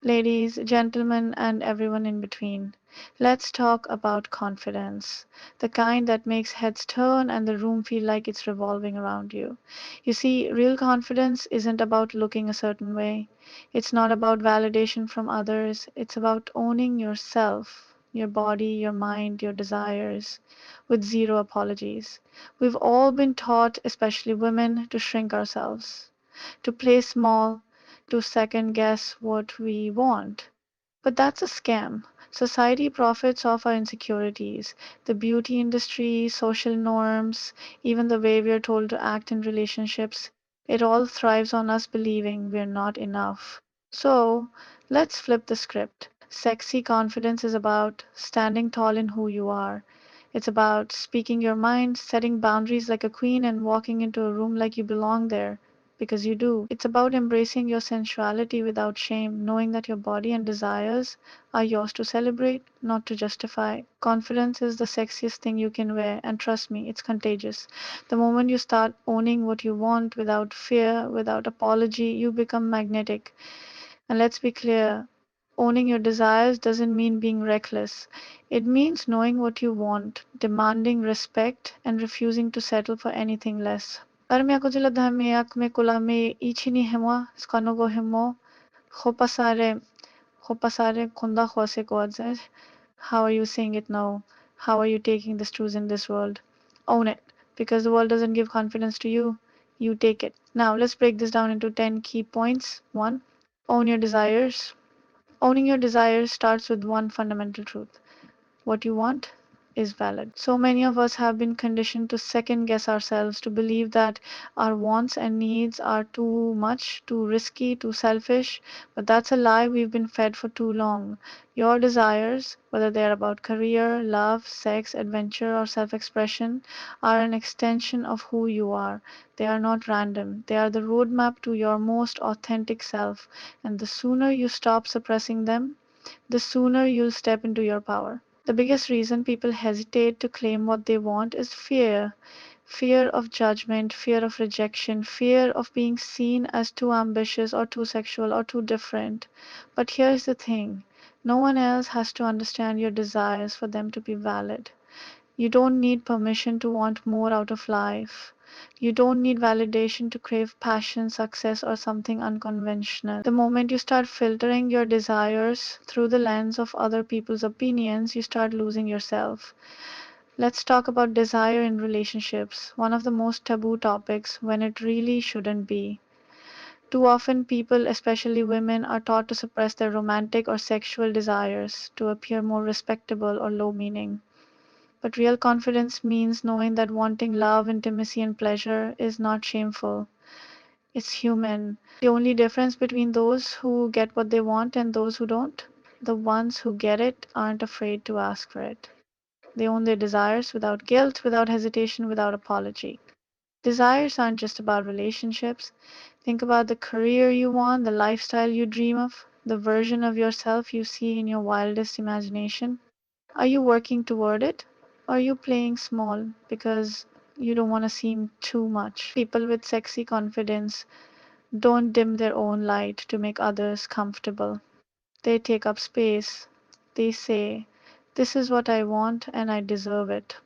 ladies, gentlemen, and everyone in between. Let's talk about confidence, the kind that makes heads turn and the room feel like it's revolving around you. You see, real confidence isn't about looking a certain way, it's not about validation from others, it's about owning yourself, your body, your mind, your desires, with zero apologies. We've all been taught, especially women, to shrink ourselves, to play small, to second guess what we want. But that's a scam. Society profits off our insecurities. The beauty industry, social norms, even the way we are told to act in relationships, it all thrives on us believing we're not enough. So, let's flip the script. Sexy confidence is about standing tall in who you are. It's about speaking your mind, setting boundaries like a queen, and walking into a room like you belong there because you do. It's about embracing your sensuality without shame, knowing that your body and desires are yours to celebrate, not to justify. Confidence is the sexiest thing you can wear, and trust me, it's contagious. The moment you start owning what you want without fear, without apology, you become magnetic. And let's be clear, owning your desires doesn't mean being reckless. It means knowing what you want, demanding respect, and refusing to settle for anything less. Armiakodzilla dhamiak me kulame ichini hemo skanogo hemo hopasare kunda hose godze. How are you saying it now? How are you taking this truth in this world? Own it. Because the world doesn't give confidence to you, you take it. Now let's break this down into 10 key points. 1. Own your desires. Owning your desires starts with one fundamental truth: what you want is valid. So many of us have been conditioned to second guess ourselves, to believe that our wants and needs are too much, too risky, too selfish. But that's a lie we've been fed for too long. Your desires, whether they're about career, love, sex, adventure, or self expression, are an extension of who you are. They are not random, they are the roadmap to your most authentic self. And the sooner you stop suppressing them, the sooner you'll step into your power. The biggest reason people hesitate to claim what they want is fear. Fear of judgment, fear of rejection, fear of being seen as too ambitious or too sexual or too different. But here's the thing: no one else has to understand your desires for them to be valid. You don't need permission to want more out of life. You don't need validation to crave passion, success, or something unconventional. The moment you start filtering your desires through the lens of other people's opinions, you start losing yourself. Let's talk about desire in relationships, one of the most taboo topics when it really shouldn't be. Too often, people, especially women, are taught to suppress their romantic or sexual desires to appear more respectable or low meaning. But real confidence means knowing that wanting love, intimacy, and pleasure is not shameful. It's human. The only difference between those who get what they want and those who don't, the ones who get it aren't afraid to ask for it. They own their desires without guilt, without hesitation, without apology. Desires aren't just about relationships. Think about the career you want, the lifestyle you dream of, the version of yourself you see in your wildest imagination. Are you working toward it? Or are you playing small because you don't want to seem too much? People with sexy confidence don't dim their own light to make others comfortable. They take up space. They say, "This is what I want and I deserve it."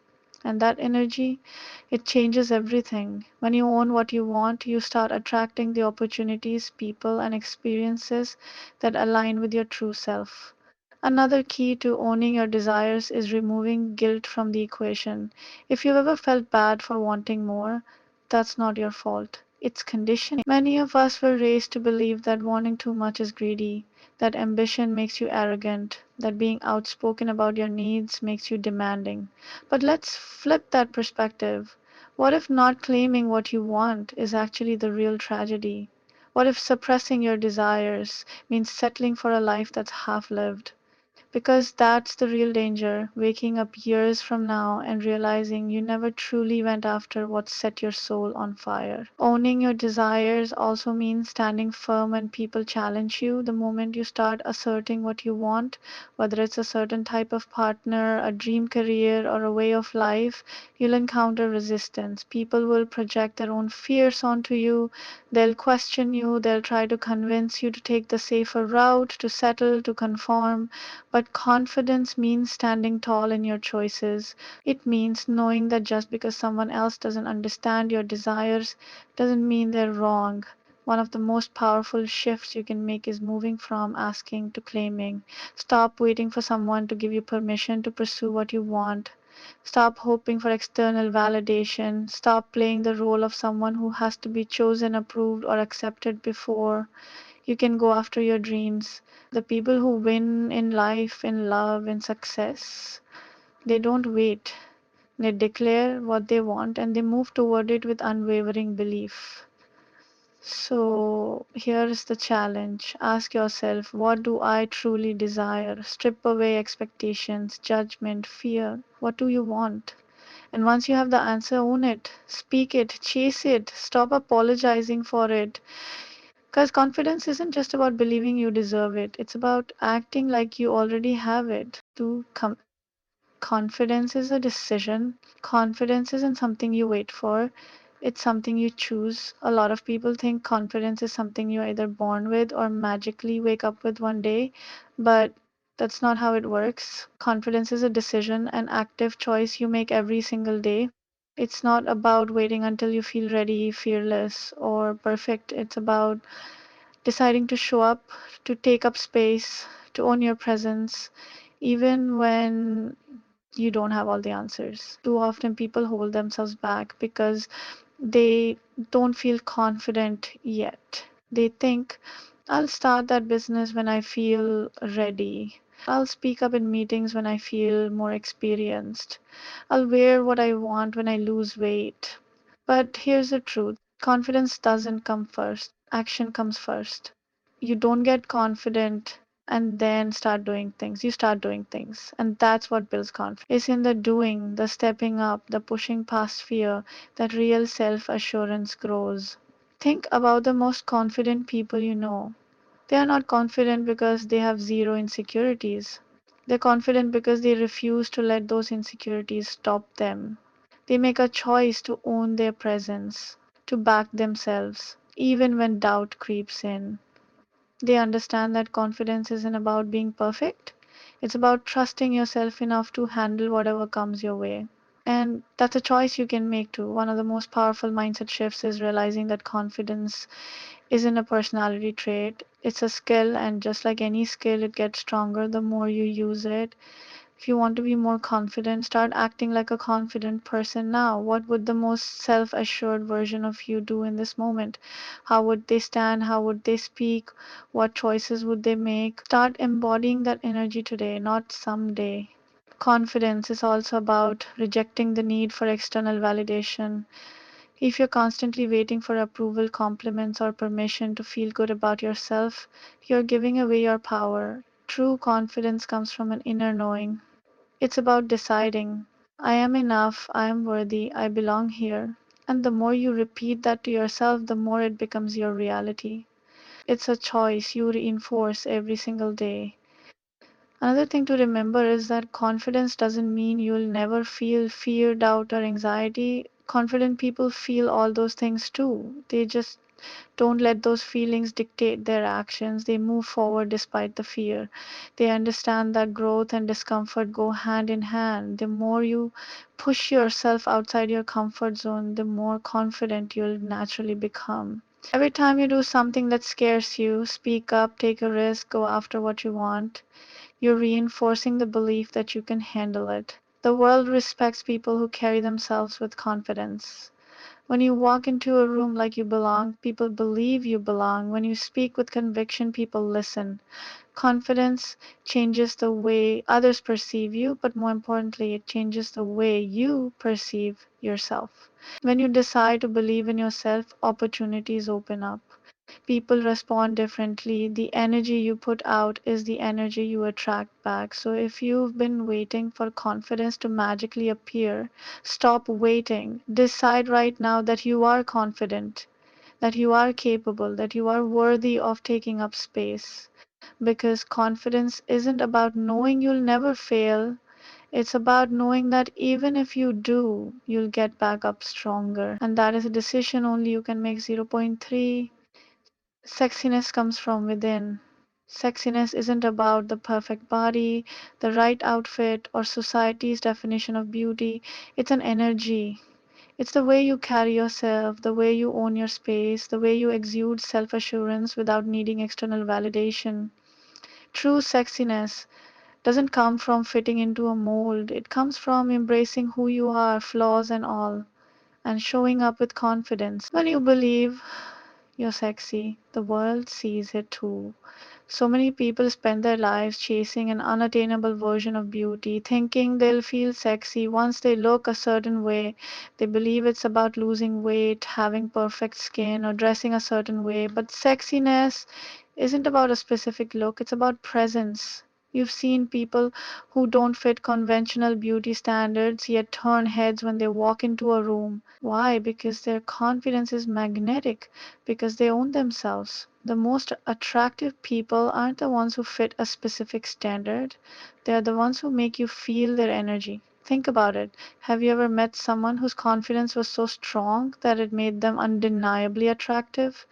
And that energy, it changes everything. When you own what you want, you start attracting the opportunities, people, and experiences that align with your true self. Another key to owning your desires is removing guilt from the equation. If you've ever felt bad for wanting more, that's not your fault. It's conditioning. Many of us were raised to believe that wanting too much is greedy, that ambition makes you arrogant, that being outspoken about your needs makes you demanding. But let's flip that perspective. What if not claiming what you want is actually the real tragedy? What if suppressing your desires means settling for a life that's half lived? Because that's the real danger, waking up years from now and realizing you never truly went after what set your soul on fire. Owning your desires also means standing firm when people challenge you. The moment you start asserting what you want, whether it's a certain type of partner, a dream career, or a way of life, you'll encounter resistance. People will project their own fears onto you. They'll question you. They'll try to convince you to take the safer route, to settle, to conform. But confidence means standing tall in your choices. It means knowing that just because someone else doesn't understand your desires doesn't mean they're wrong. One of the most powerful shifts you can make is moving from asking to claiming. Stop waiting for someone to give you permission to pursue what you want. Stop hoping for external validation. Stop playing the role of someone who has to be chosen, approved, or accepted before you can go after your dreams. The people who win in life, in love, in success, they don't wait. They declare what they want and they move toward it with unwavering belief. So here is the challenge. Ask yourself, what do I truly desire? Strip away expectations, judgment, fear. What do you want? And once you have the answer, own it, speak it, chase it, stop apologizing for it. Because confidence isn't just about believing you deserve it, it's about acting like you already have it. Confidence is a decision. Confidence isn't something you wait for, it's something you choose. A lot of people think confidence is something you're either born with or magically wake up with one day, but that's not how it works. Confidence is a decision, an active choice you make every single day. It's not about waiting until you feel ready, fearless, or perfect. It's about deciding to show up, to take up space, to own your presence, even when you don't have all the answers. Too often people hold themselves back because they don't feel confident yet. They think, I'll start that business when I feel ready. I'll speak up in meetings when I feel more experienced. I'll wear what I want when I lose weight. But here's the truth, confidence doesn't come first, action comes first. You don't get confident and then start doing things. You start doing things. And that's what builds confidence. It's in the doing, the stepping up, the pushing past fear that real self assurance grows. Think about the most confident people you know. They are not confident because they have zero insecurities. They're confident because they refuse to let those insecurities stop them. They make a choice to own their presence, to back themselves, even when doubt creeps in. They understand that confidence isn't about being perfect, it's about trusting yourself enough to handle whatever comes your way. And that's a choice you can make too. One of the most powerful mindset shifts is realizing that confidence isn't a personality trait, it's a skill, and just like any skill, it gets stronger the more you use it. If you want to be more confident, start acting like a confident person now. What would the most self assured version of you do in this moment? How would they stand? How would they speak? What choices would they make? Start embodying that energy today, not someday. Confidence is also about rejecting the need for external validation. If you're constantly waiting for approval, compliments, or permission to feel good about yourself, you're giving away your power. True confidence comes from an inner knowing. It's about deciding, I am enough, I am worthy, I belong here. And the more you repeat that to yourself, the more it becomes your reality. It's a choice you reinforce every single day. Another thing to remember is that confidence doesn't mean you'll never feel fear, doubt, or anxiety. Confident people feel all those things too. They just don't let those feelings dictate their actions. They move forward despite the fear. They understand that growth and discomfort go hand in hand. The more you push yourself outside your comfort zone, the more confident you'll naturally become. Every time you do something that scares you, speak up, take a risk, go after what you want, you're reinforcing the belief that you can handle it. The world respects people who carry themselves with confidence. When you walk into a room like you belong, people believe you belong. When you speak with conviction, people listen. Confidence changes the way others perceive you, but more importantly, it changes the way you perceive yourself. When you decide to believe in yourself, opportunities open up. People respond differently. The energy you put out is the energy you attract back. So if you've been waiting for confidence to magically appear, stop waiting. Decide right now that you are confident, that you are capable, that you are worthy of taking up space. Because confidence isn't about knowing you'll never fail. It's about knowing that even if you do, you'll get back up stronger. And that is a decision only you can make. Zero point 0.3. Sexiness comes from within. Sexiness isn't about the perfect body, the right outfit, or society's definition of beauty. It's an energy. It's the way you carry yourself, the way you own your space, the way you exude self assurance without needing external validation. True sexiness doesn't come from fitting into a mold, it comes from embracing who you are, flaws and all, and showing up with confidence. When you believe you're sexy, the world sees it too. So many people spend their lives chasing an unattainable version of beauty, thinking they'll feel sexy once they look a certain way. They believe it's about losing weight, having perfect skin, or dressing a certain way. But sexiness isn't about a specific look, it's about presence. You've seen people who don't fit conventional beauty standards yet turn heads when they walk into a room. Why? Because their confidence is magnetic, because they own themselves. The most attractive people aren't the ones who fit a specific standard, they're the ones who make you feel their energy. Think about it. Have you ever met someone whose confidence was so strong that it made them undeniably attractive?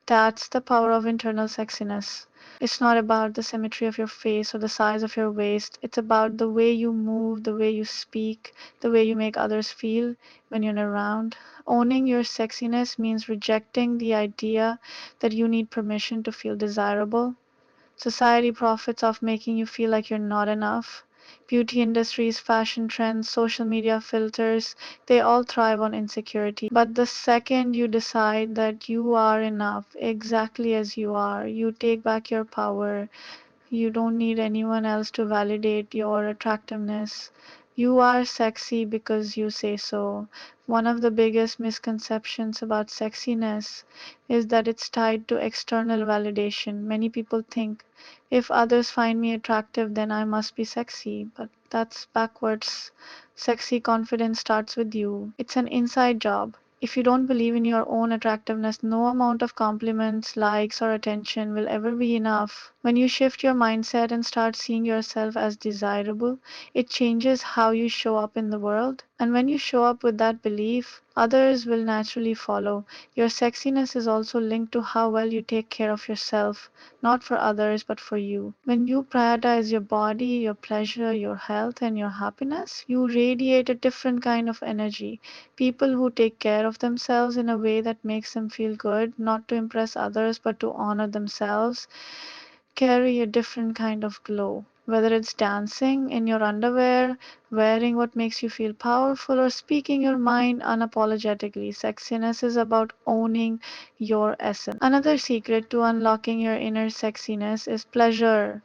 That's the power of internal sexiness. It's not about the symmetry of your face or the size of your waist. It's about the way you move, the way you speak, the way you make others feel when you're around. Owning your sexiness means rejecting the idea that you need permission to feel desirable. Society profits off making you feel like you're not enough. Beauty industries, fashion trends, social media filters, they all thrive on insecurity. But the second you decide that you are enough exactly as you are, you take back your power. You don't need anyone else to validate your attractiveness. You are sexy because you say so. One of the biggest misconceptions about sexiness is that it's tied to external validation. Many people think if others find me attractive, then I must be sexy. But that's backwards. Sexy confidence starts with you. It's an inside job. If you don't believe in your own attractiveness, no amount of compliments, likes, or attention will ever be enough. When you shift your mindset and start seeing yourself as desirable, it changes how you show up in the world. And when you show up with that belief, others will naturally follow. Your sexiness is also linked to how well you take care of yourself, not for others, but for you. When you prioritize your body, your pleasure, your health, and your happiness, you radiate a different kind of energy. People who take care of themselves in a way that makes them feel good, not to impress others but to honor themselves, carry a different kind of glow. Whether it's dancing in your underwear, wearing what makes you feel powerful, or speaking your mind unapologetically, sexiness is about owning your essence. Another secret to unlocking your inner sexiness is pleasure.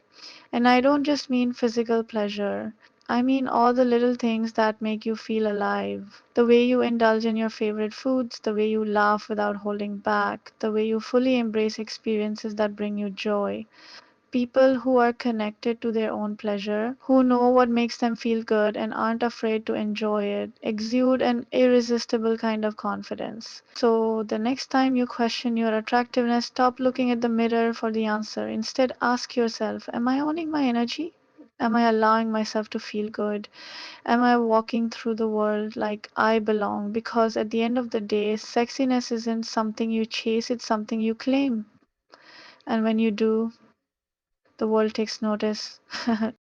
And I don't just mean physical pleasure. I mean all the little things that make you feel alive. The way you indulge in your favorite foods, the way you laugh without holding back, the way you fully embrace experiences that bring you joy. People who are connected to their own pleasure, who know what makes them feel good and aren't afraid to enjoy it, exude an irresistible kind of confidence. So the next time you question your attractiveness, stop looking at the mirror for the answer. Instead, ask yourself, am I owning my energy? Am I allowing myself to feel good? Am I walking through the world like I belong? Because at the end of the day, sexiness isn't something you chase, it's something you claim. And when you do, the world takes notice.